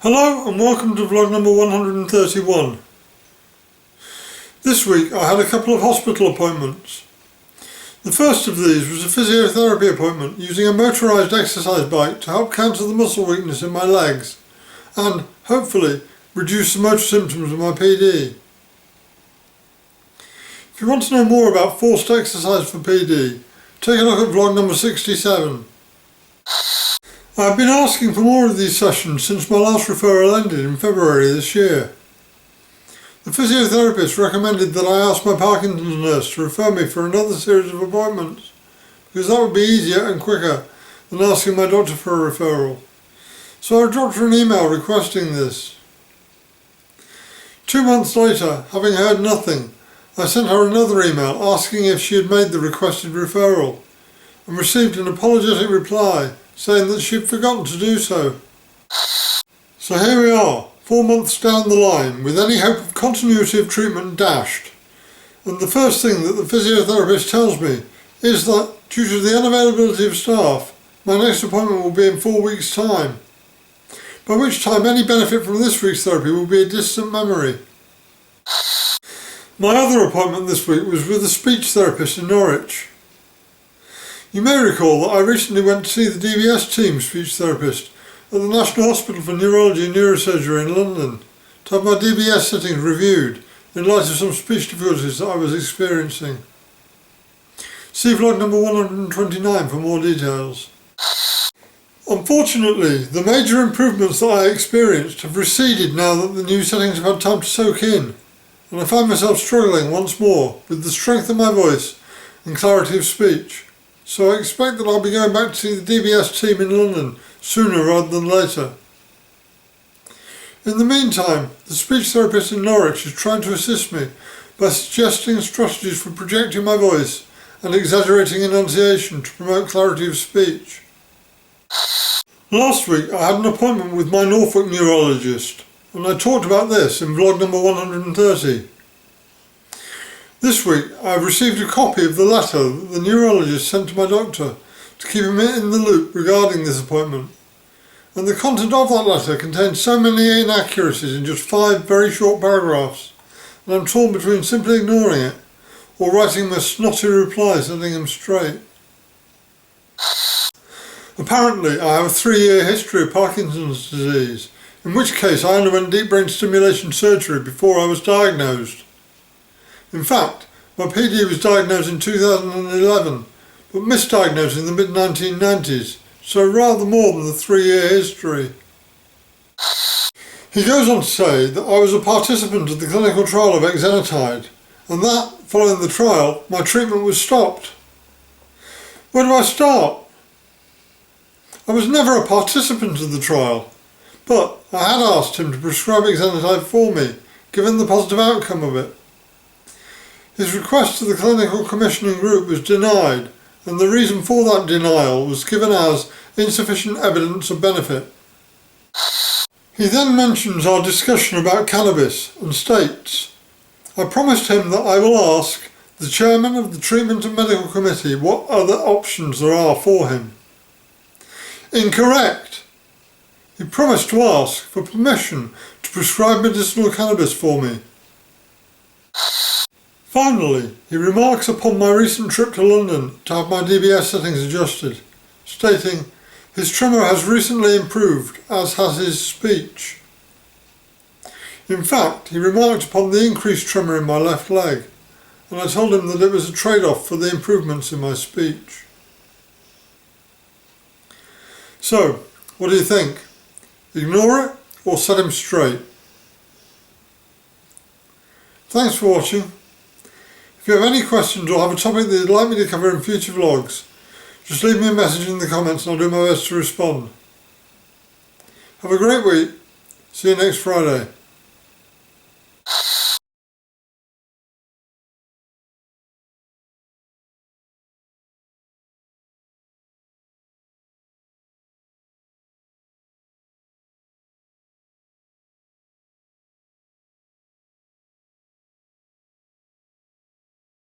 Hello and welcome to vlog number 131. This week I had a couple of hospital appointments. The first of these was a physiotherapy appointment using a motorised exercise bike to help counter the muscle weakness in my legs and, hopefully, reduce the motor symptoms of my PD. If you want to know more about forced exercise for PD, take a look at vlog number 67. I've been asking for more of these sessions since my last referral ended in February this year. The physiotherapist recommended that I ask my Parkinson's nurse to refer me for another series of appointments because that would be easier and quicker than asking my doctor for a referral. So I dropped her an email requesting this. 2 months later, having heard nothing, I sent her another email asking if she had made the requested referral and received an apologetic reply saying that she'd forgotten to do so. So here we are, 4 months down the line, with any hope of continuity of treatment dashed. And the first thing that the physiotherapist tells me is that, due to the unavailability of staff, my next appointment will be in 4 weeks' time, by which time any benefit from this week's therapy will be a distant memory. My other appointment this week was with a speech therapist in Norwich. You may recall that I recently went to see the DBS team speech therapist at the National Hospital for Neurology and Neurosurgery in London to have my DBS settings reviewed in light of some speech difficulties that I was experiencing. See vlog number 129 for more details. Unfortunately, the major improvements that I experienced have receded now that the new settings have had time to soak in, and I find myself struggling once more with the strength of my voice and clarity of speech. So I expect that I'll be going back to see the DBS team in London sooner rather than later. In the meantime, the speech therapist in Norwich is trying to assist me by suggesting strategies for projecting my voice and exaggerating enunciation to promote clarity of speech. Last week I had an appointment with my Norfolk neurologist and I talked about this in vlog number 130. This week I have received a copy of the letter that the neurologist sent to my doctor to keep him in the loop regarding this appointment. And the content of that letter contains so many inaccuracies in just 5 very short paragraphs, and I'm torn between simply ignoring it or writing him a snotty reply setting him straight. Apparently I have a 3-year history of Parkinson's disease, in which case I underwent deep brain stimulation surgery before I was diagnosed. In fact, my PD was diagnosed in 2011, but misdiagnosed in the mid-1990s, so rather more than the 3-year history. He goes on to say that I was a participant of the clinical trial of exenatide, and that, following the trial, my treatment was stopped. Where do I start? I was never a participant of the trial, but I had asked him to prescribe exenatide for me, given the positive outcome of it. His request to the clinical commissioning group was denied, and the reason for that denial was given as insufficient evidence of benefit. He then mentions our discussion about cannabis and states, I promised him that I will ask the chairman of the Treatment and Medical Committee what other options there are for him. Incorrect! He promised to ask for permission to prescribe medicinal cannabis for me. Finally, he remarks upon my recent trip to London to have my DBS settings adjusted, stating, his tremor has recently improved, as has his speech. In fact, he remarked upon the increased tremor in my left leg, and I told him that it was a trade-off for the improvements in my speech. So, what do you think? Ignore it or set him straight? Thanks for watching. If you have any questions or have a topic that you'd like me to cover in future vlogs, just leave me a message in the comments and I'll do my best to respond. Have a great week. See you next Friday.